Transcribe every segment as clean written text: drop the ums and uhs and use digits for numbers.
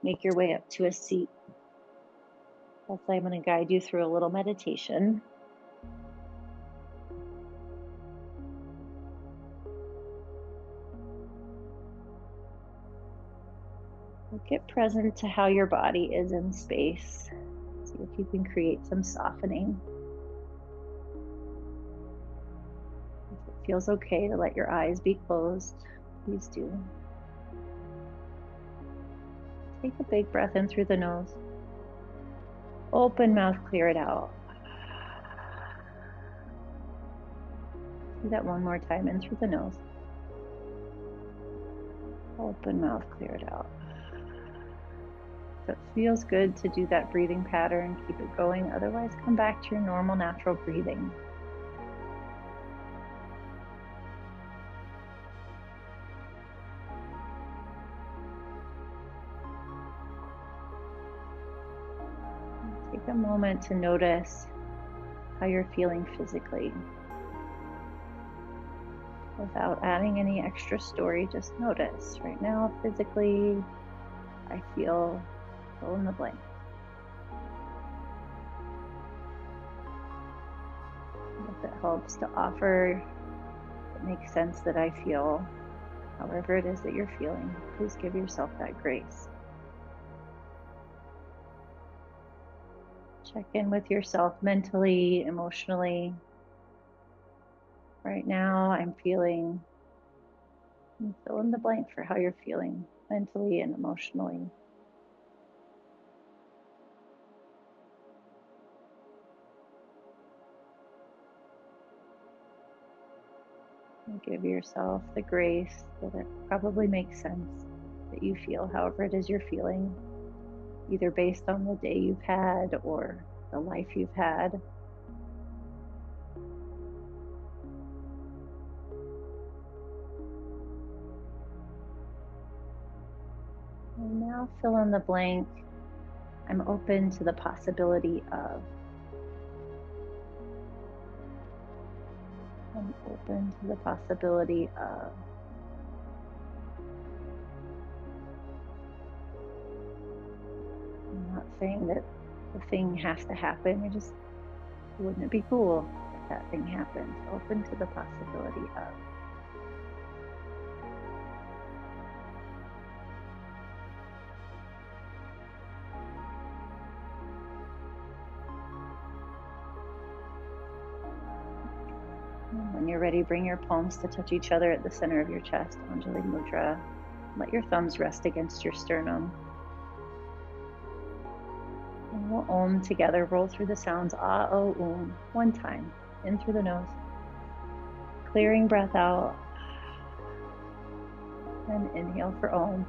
make your way up to a seat. That's why I'm going to guide you through a little meditation. Get present to how your body is in space. See if you can create some softening. If it feels okay to let your eyes be closed, please do. Take a big breath in through the nose. Open mouth, clear it out. Do that one more time, in through the nose. Open mouth, clear it out. If it feels good to do that breathing pattern, keep it going. Otherwise, come back to your normal, natural breathing. Take a moment to notice how you're feeling physically. Without adding any extra story, just notice. Right now, physically, I feel fill in the blank. If it helps to offer, it makes sense that I feel, however it is that you're feeling, please give yourself that grace. Check in with yourself mentally, emotionally. Right now, I'm feeling, and fill in the blank for how you're feeling mentally and emotionally. And give yourself the grace that it probably makes sense that you feel however it is you're feeling, either based on the day you've had or the life you've had. And now fill in the blank. I'm open to the possibility of. I'm open to the possibility of. I'm not saying that the thing has to happen. Wouldn't it be cool if that thing happened? Open to the possibility of. And when you're ready, bring your palms to touch each other at the center of your chest, Anjali Mudra. Let your thumbs rest against your sternum. And we'll Om together, roll through the sounds Ah, O, Um, one time, in through the nose. Clearing breath out. And inhale for Om.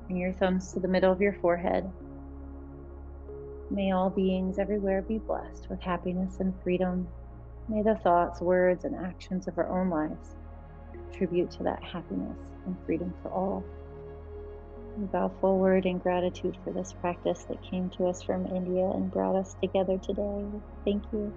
Bring your thumbs to the middle of your forehead. May all beings everywhere be blessed with happiness and freedom. May the thoughts, words, and actions of our own lives contribute to that happiness and freedom for all. We bow forward in gratitude for this practice that came to us from India and brought us together today. Thank you.